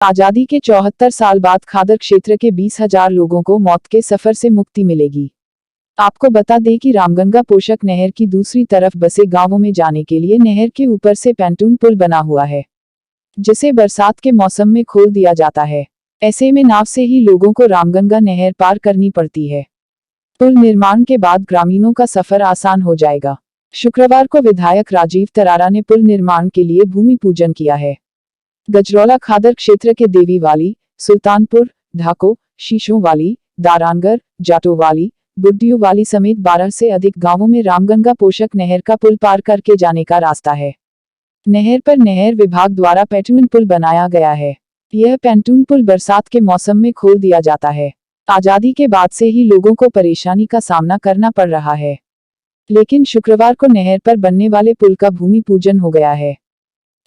आजादी के 74 साल बाद खादर क्षेत्र के 20,000 लोगों को मौत के सफर से मुक्ति मिलेगी। आपको बता दें कि रामगंगा पोषक नहर की दूसरी तरफ बसे गांवों में जाने के लिए नहर के ऊपर से पैंटून पुल बना हुआ है, जिसे बरसात के मौसम में खोल दिया जाता है। ऐसे में नाव से ही लोगों को रामगंगा नहर पार करनी पड़ती है। पुल निर्माण के बाद ग्रामीणों का सफर आसान हो जाएगा। शुक्रवार को विधायक राजीव तरारा ने पुल निर्माण के लिए भूमि पूजन किया है। गजरौला खादर क्षेत्र के देवीवाली, सुल्तानपुर, ढाको, शीशोंवाली, दारानगर, जाटोवाली, बुड्डियोवाली समेत 12 से अधिक गांवों में रामगंगा पोषक नहर का पुल पार करके जाने का रास्ता है। नहर पर नहर विभाग द्वारा पैंटून पुल बनाया गया है। यह पैंटून पुल बरसात के मौसम में खोल दिया जाता है। आजादी के बाद से ही लोगों को परेशानी का सामना करना पड़ रहा है, लेकिन शुक्रवार को नहर पर बनने वाले पुल का भूमि पूजन हो गया है।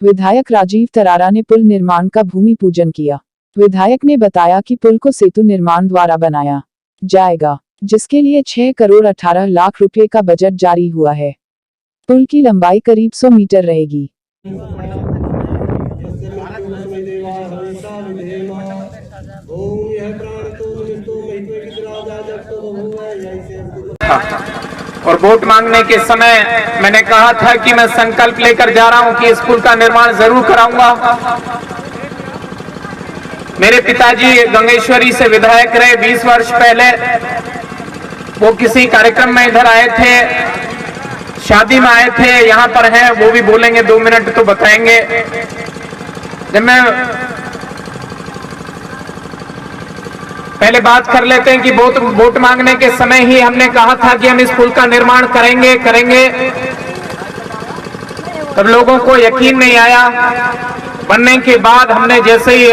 विधायक राजीव तरारा ने पुल निर्माण का भूमि पूजन किया। विधायक ने बताया कि पुल को सेतु निर्माण द्वारा बनाया जाएगा, जिसके लिए 6 करोड़ 18 लाख रुपए का बजट जारी हुआ है। पुल की लंबाई करीब 100 मीटर रहेगी। और वोट मांगने के समय मैंने कहा था कि मैं संकल्प लेकर जा रहा हूं कि इस पुल का निर्माण जरूर कराऊंगा। मेरे पिताजी गंगेश्वरी से विधायक रहे 20 वर्ष पहले। वो किसी कार्यक्रम में इधर आए थे, शादी में आए थे, यहां पर हैं, वो भी बोलेंगे 2 मिनट तो बताएंगे। जब मैं पहले बात कर लेते हैं कि वोट मांगने के समय ही हमने कहा था कि हम इस पुल का निर्माण करेंगे। तब लोगों को यकीन नहीं आया। बनने के बाद हमने जैसे ही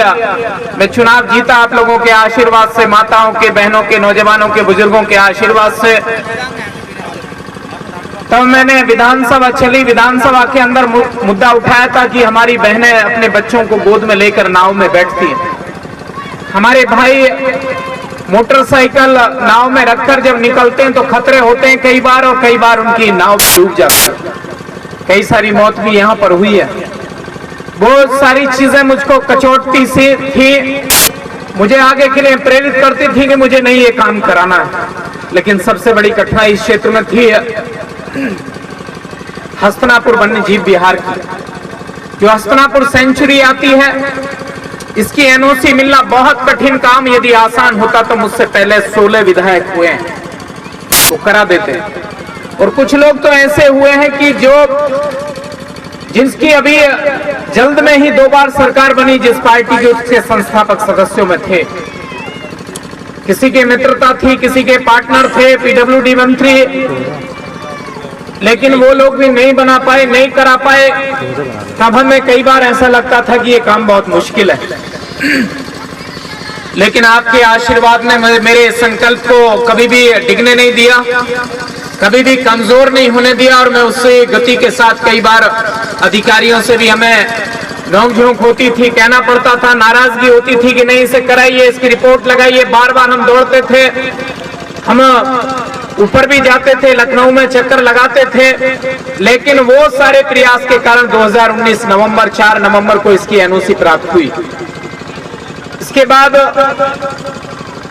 मैं चुनाव जीता, आप लोगों के आशीर्वाद से, माताओं के, बहनों के, नौजवानों के, बुजुर्गों के आशीर्वाद से, तब मैंने विधानसभा के अंदर मुद्दा उठाया था कि हमारी बहनें अपने बच्चों को गोद में लेकर नाव में बैठती हैं। हमारे भाई मोटरसाइकिल नाव में रखकर जब निकलते हैं तो खतरे होते हैं कई बार, और कई बार उनकी नाव डूब जाती है। कई सारी मौत भी यहाँ पर हुई है। बहुत सारी चीजें मुझको कचोटती सी थी, मुझे आगे के लिए प्रेरित करती थी कि मुझे नहीं ये काम कराना है। लेकिन सबसे बड़ी कठिनाई इस क्षेत्र में थी हस्तिनापुर वन्य जीव विहार की। जो हस्तिनापुर सेंचुरी आती है, इसकी एनओसी मिलना बहुत कठिन काम। यदि आसान होता तो मुझसे पहले 16 विधायक हुए हैं, वो करा देते। और कुछ लोग तो ऐसे हुए हैं कि जिसकी अभी जल्द में ही 2 बार सरकार बनी, जिस पार्टी के उसके संस्थापक सदस्यों में थे। किसी की मित्रता थी, किसी के पार्टनर थे, पीडब्ल्यूडी मंत्री, लेकिन वो लोग भी नहीं बना पाए, नहीं करा पाए। तब हमें कई बार ऐसा लगता था कि ये काम बहुत मुश्किल है। लेकिन आपके आशीर्वाद ने मेरे संकल्प को कभी भी डिगने नहीं दिया, कभी भी कमजोर नहीं होने दिया। और मैं उससे गति के साथ कई बार अधिकारियों से भी हमें नोक-झोंक होती थी, कहना पड़ता था, नाराजगी होती थी कि नहीं इसे कराइए, इसकी रिपोर्ट लगाइए। बार बार हम दौड़ते थे, हम ऊपर भी जाते थे, लखनऊ में चक्कर लगाते थे। लेकिन वो सारे प्रयास के कारण 2019 नवंबर 4 नवंबर को इसकी एनओसी प्राप्त हुई। इसके बाद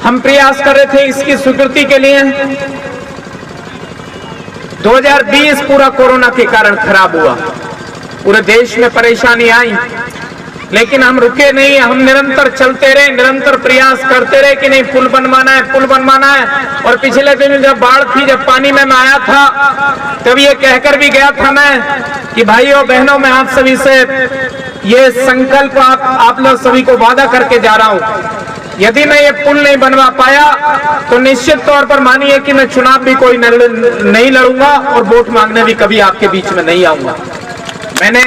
हम प्रयास कर रहे थे इसकी स्वीकृति के लिए। 2020 पूरा कोरोना के कारण खराब हुआ, पूरे देश में परेशानी आई, लेकिन हम रुके नहीं। हम निरंतर चलते रहे, निरंतर प्रयास करते रहे कि नहीं पुल बनवाना है, पुल बनवाना है। और पिछले दिन जब बाढ़ थी, जब पानी में मैं आया था, तब ये कहकर भी गया था मैं कि भाइयों बहनों, मैं आप सभी से ये संकल्प आप लोग सभी को वादा करके जा रहा हूं, यदि मैं ये पुल नहीं बनवा पाया तो निश्चित तौर पर मानिए कि मैं चुनाव भी कोई नहीं लड़ूंगा और वोट मांगने भी कभी आपके बीच में नहीं आऊंगा। मैंने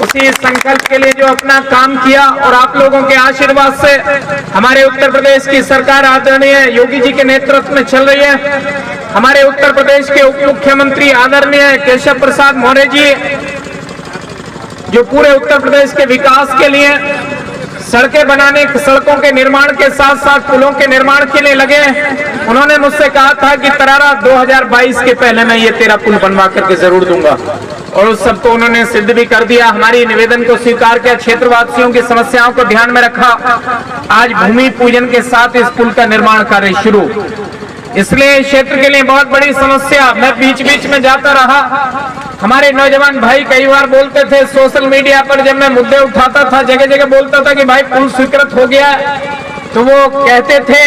उसी संकल्प के लिए जो अपना काम किया, और आप लोगों के आशीर्वाद से हमारे उत्तर प्रदेश की सरकार आदरणीय योगी जी के नेतृत्व में चल रही है। हमारे उत्तर प्रदेश के उप मुख्यमंत्री आदरणीय केशव प्रसाद मौर्य जी, जो पूरे उत्तर प्रदेश के विकास के लिए सड़कें बनाने, सड़कों के निर्माण के साथ साथ पुलों के निर्माण के लिए लगे। उन्होंने मुझसे कहा था कि तरारा 2022 के पहले मैं ये तेरा पुल बनवा करके जरूर दूंगा, और उस सबको उन्होंने सिद्ध भी कर दिया, हमारी निवेदन को स्वीकार किया, क्षेत्रवासियों की समस्याओं को ध्यान में रखा। आज भूमि पूजन के साथ इस पुल का निर्माण कार्य शुरू। इसलिए क्षेत्र के लिए बहुत बड़ी समस्या। मैं बीच बीच में जाता रहा, हमारे नौजवान भाई कई बार बोलते थे सोशल मीडिया पर, जब मैं मुद्दे उठाता था जगह जगह बोलता था कि भाई पुल स्वीकृत हो गया, तो वो कहते थे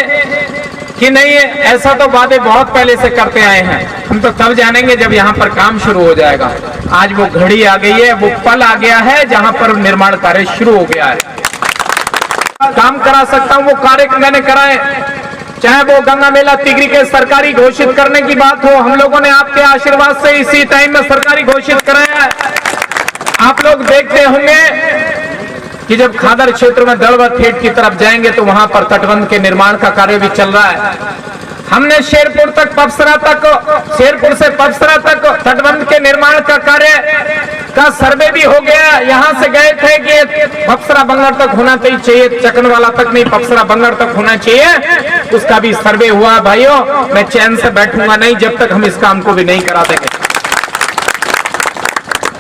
कि नहीं ऐसा तो वादे बहुत पहले से करते आए हैं, हम तो तब जानेंगे जब यहाँ पर काम शुरू हो जाएगा। आज वो घड़ी आ गई है, वो पल आ गया है जहां पर निर्माण कार्य शुरू हो गया है। काम करा सकता हूं वो कार्य मैंने कराए, चाहे वो गंगा मेला तिगरी के सरकारी घोषित करने की बात हो, हम लोगों ने आपके आशीर्वाद से इसी टाइम में सरकारी घोषित कराया है। आप लोग देखते होंगे कि जब खादर क्षेत्र में दड़वा ठेठ की तरफ जाएंगे तो वहां पर तटबंध के निर्माण का कार्य भी चल रहा है। हमने शेरपुर तक पपसरा तक, शेरपुर से पपसरा तक तटबंध के निर्माण का कार्य का सर्वे भी हो गया। यहां से गए थे कि पपसरा बंगड़ तक होना चाहिए, चकनवाला तक नहीं, पपसरा बंगड़ तक होना चाहिए, उसका भी सर्वे हुआ। भाइयों, मैं चैन से बैठूंगा नहीं जब तक हम इस काम को भी नहीं करा देंगे।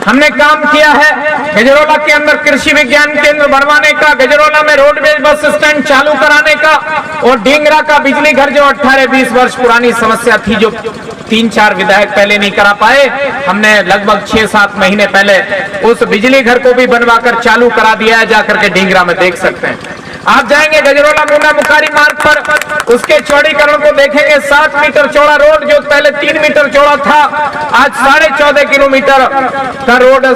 हमने काम किया है गजरौला के अंदर कृषि विज्ञान केंद्र बनवाने का, गजरौला में रोडवेज बस स्टैंड चालू कराने का, और ढींगरा का बिजली घर जो 18-20 वर्ष पुरानी समस्या थी, जो 3-4 विधायक पहले नहीं करा पाए, हमने लगभग 6-7 महीने पहले उस बिजली घर को भी बनवाकर चालू करा दिया है। जाकर के ढींगरा में देख सकते हैं। आप जाएंगे गजरौला मुंडा मुखारी मार्ग पर, उसके चौड़ीकरण को देखेंगे। 7 मीटर चौड़ा रोड जो पहले 3 मीटर चौड़ा था, आज 14.5 किलोमीटर का रोड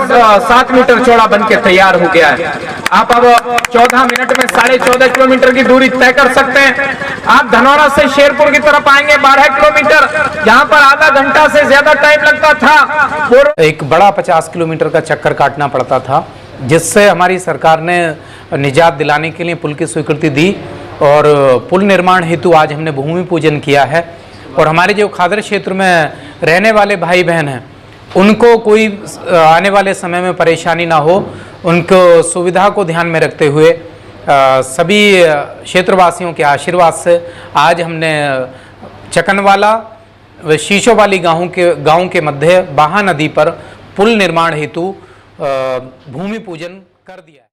7 मीटर चौड़ा बनके तैयार हो गया है। आप अब 14 मिनट में 14.5 किलोमीटर की दूरी तय कर सकते हैं। आप धनौरा से शेरपुर की तरफ आएंगे 12 किलोमीटर, जहां पर आधा घंटा से ज्यादा टाइम लगता था, एक बड़ा 50 किलोमीटर का चक्कर काटना पड़ता था, जिससे हमारी सरकार ने निजात दिलाने के लिए पुल की स्वीकृति दी। और पुल निर्माण हेतु आज हमने भूमि पूजन किया है। और हमारे जो खादर क्षेत्र में रहने वाले भाई बहन हैं, उनको कोई आने वाले समय में परेशानी ना हो, उनको सुविधा को ध्यान में रखते हुए सभी क्षेत्रवासियों के आशीर्वाद से आज हमने चकनवाला व शीशोवाली गाँव के मध्य बाहा नदी पर पुल निर्माण हेतु भूमि पूजन कर दिया।